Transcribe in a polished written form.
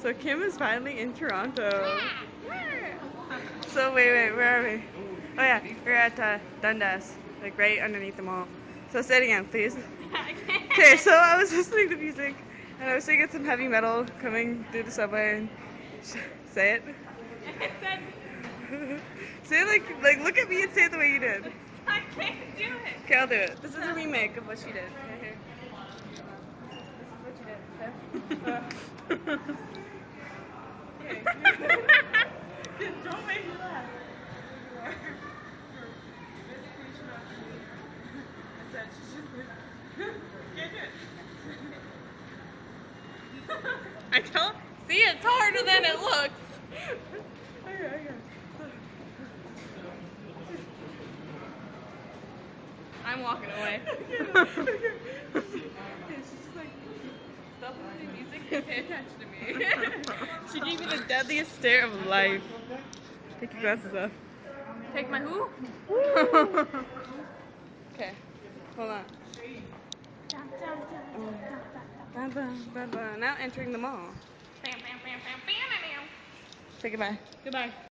So Kim is finally in Toronto. So wait, where are we? Oh yeah, we're at Dundas, like right underneath the mall. So say it again, please. Okay, so I was listening to music, and I was thinking some heavy metal coming through the subway. And say it. Say it like look at me and say it the way you did. I can't do it. Okay, I'll do it. This is a remake of what she did. Okay, here. This is what you did. Okay. Okay. Don't make me laugh. I don't see it's harder than it looks. Okay. I'm walking away. She's just like, Stop listening to music and pay attention to me. she gave me the deadliest stare of life. Take your glasses off. Take my who? Okay, hold on. Now entering the mall. Say goodbye. Goodbye.